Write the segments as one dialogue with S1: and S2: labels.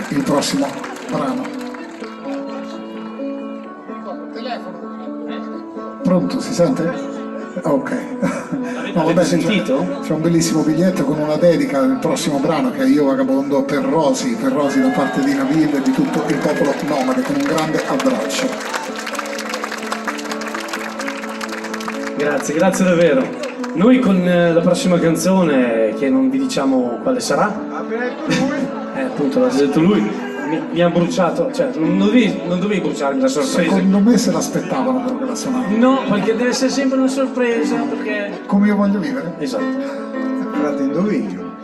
S1: Il prossimo brano. Pronto, si sente? Ok. No, vabbè,
S2: sentito?
S1: C'è un bellissimo biglietto con una dedica del prossimo brano che è Io vagabondo per Rosi da parte di Nabil e di tutto il popolo nomade, con un grande abbraccio.
S2: Grazie davvero. Noi con la prossima canzone, che non vi diciamo quale sarà, appunto l'ha detto lui, mi ha bruciato, cioè non dovevi bruciarmi la sorpresa.
S1: Secondo me se l'aspettavano però che la suonava.
S2: No, perché deve essere sempre una sorpresa, perché...
S1: Come io voglio vivere.
S2: Esatto.
S3: Frate indovino.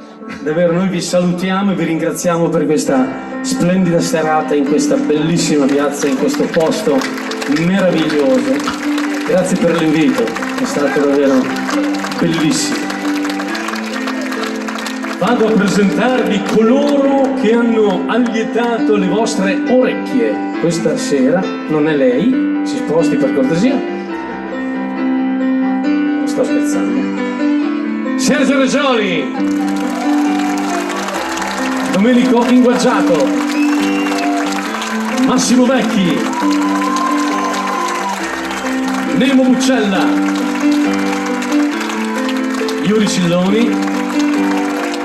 S2: Davvero, noi vi salutiamo e vi ringraziamo per questa splendida serata in questa bellissima piazza, in questo posto meraviglioso. Grazie per l'invito, è stato davvero bellissimo. Vado a presentarvi coloro che hanno allietato le vostre orecchie questa sera. Non è lei, si sposti per cortesia. Sto scherzando. Sergio Reggioli, Domenico Inguaggiato, Massimo Vecchi, Nemo Buccella, Iuri Cilloni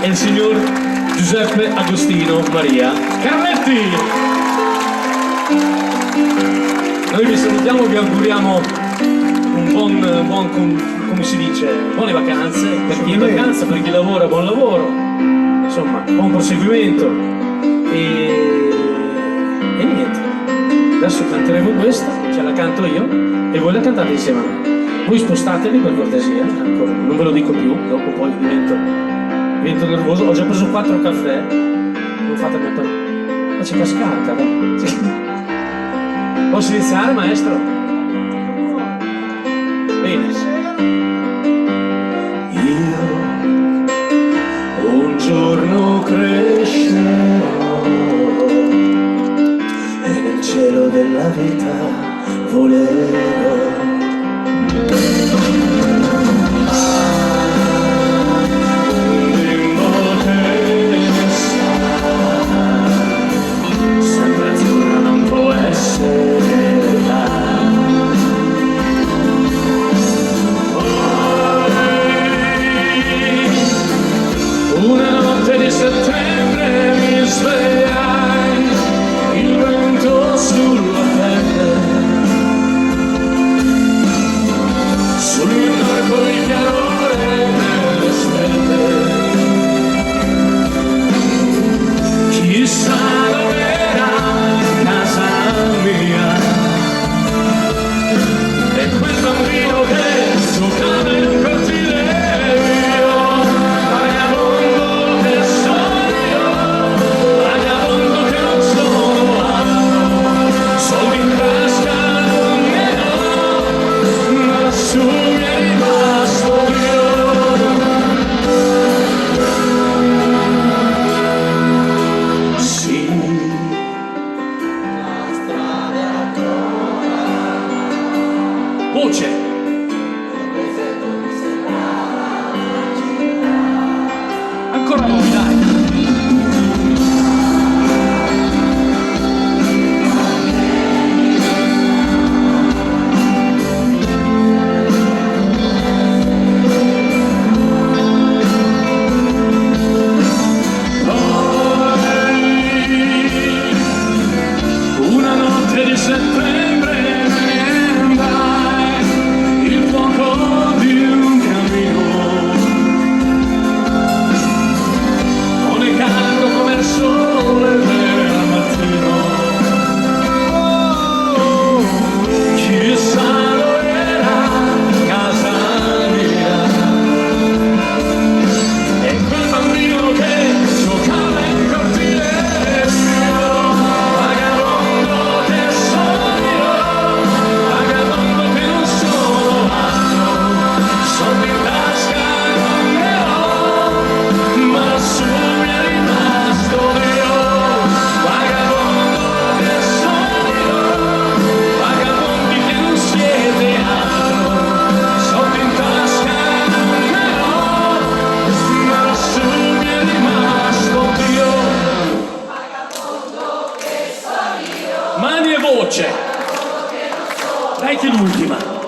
S2: e il signor Giuseppe Agostino Maria Carletti. Noi vi salutiamo, vi auguriamo un buon come si dice, buone vacanze, per chi è in vacanza, per chi lavora, buon lavoro, insomma, buon proseguimento e niente, adesso canteremo questa, ce la canto io e voi la cantate insieme a me. Voi spostatevi per cortesia, ancora, non ve lo dico più, dopo poi divento nervoso. Ho già preso 4 caffè, non fatemi per... ma c'è cascata, no? Posso iniziare, maestro? Bene. Io un giorno crescerò e nel cielo della vita volerò.
S4: Vai che l'ultima.